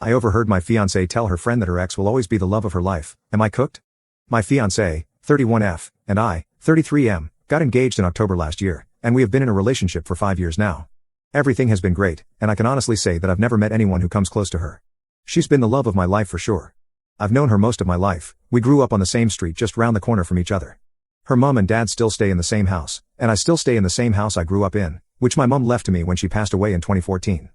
I overheard my fiance tell her friend that her ex will always be the love of her life. Am I cooked? My fiance, 31F, and I, 33M, got engaged in October last year, and we have been in a relationship for 5 years now. Everything has been great, and I can honestly say that I've never met anyone who comes close to her. She's been the love of my life for sure. I've known her most of my life. We grew up on the same street just round the corner from each other. Her mom and dad still stay in the same house, and I still stay in the same house I grew up in, which my mom left to me when she passed away in 2014.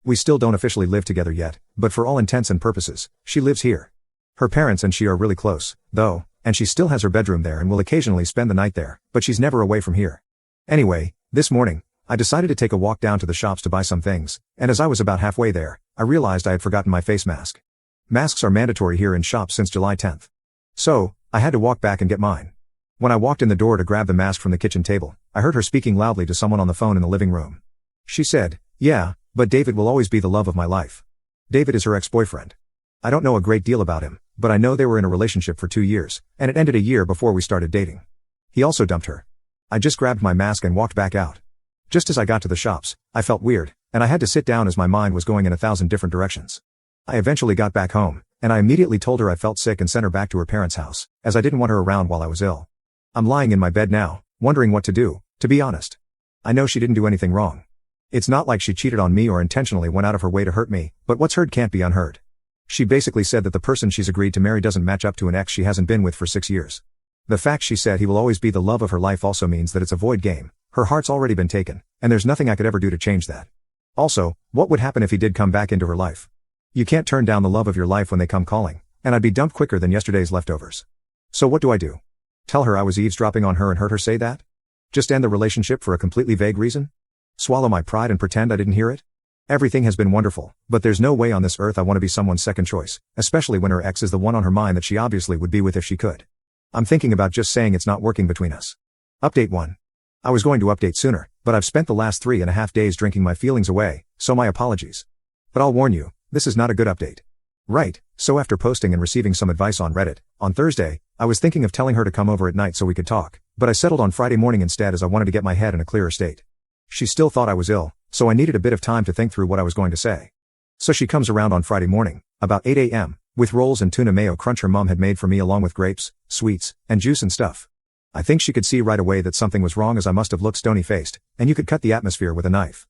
We still don't officially live together yet, but for all intents and purposes, she lives here. Her parents and she are really close, though, and she still has her bedroom there and will occasionally spend the night there, but she's never away from here. Anyway, this morning, I decided to take a walk down to the shops to buy some things, and as I was about halfway there, I realized I had forgotten my face mask. Masks are mandatory here in shops since July 10th. So, I had to walk back and get mine. When I walked in the door to grab the mask from the kitchen table, I heard her speaking loudly to someone on the phone in the living room. She said, "Yeah, but David will always be the love of my life." David is her ex-boyfriend. I don't know a great deal about him, but I know they were in a relationship for 2 years, and it ended a year before we started dating. He also dumped her. I just grabbed my mask and walked back out. Just as I got to the shops, I felt weird, and I had to sit down as my mind was going in 1,000 different directions. I eventually got back home, and I immediately told her I felt sick and sent her back to her parents' house, as I didn't want her around while I was ill. I'm lying in my bed now, wondering what to do, to be honest. I know she didn't do anything wrong. It's not like she cheated on me or intentionally went out of her way to hurt me, but what's heard can't be unheard. She basically said that the person she's agreed to marry doesn't match up to an ex she hasn't been with for 6 years. The fact she said he will always be the love of her life also means that it's a void game. Her heart's already been taken, and there's nothing I could ever do to change that. Also, what would happen if he did come back into her life? You can't turn down the love of your life when they come calling, and I'd be dumped quicker than yesterday's leftovers. So what do I do? Tell her I was eavesdropping on her and heard her say that? Just end the relationship for a completely vague reason? Swallow my pride and pretend I didn't hear it? Everything has been wonderful, but there's no way on this earth I want to be someone's second choice, especially when her ex is the one on her mind that she obviously would be with if she could. I'm thinking about just saying it's not working between us. Update 1. I was going to update sooner, but I've spent the last 3.5 days drinking my feelings away, so my apologies. But I'll warn you, this is not a good update. Right, so after posting and receiving some advice on Reddit, on Thursday, I was thinking of telling her to come over at night so we could talk, but I settled on Friday morning instead as I wanted to get my head in a clearer state. She still thought I was ill, so I needed a bit of time to think through what I was going to say. So she comes around on Friday morning, about 8 a.m., with rolls and tuna mayo crunch her mom had made for me along with grapes, sweets, and juice and stuff. I think she could see right away that something was wrong as I must have looked stony-faced, and you could cut the atmosphere with a knife.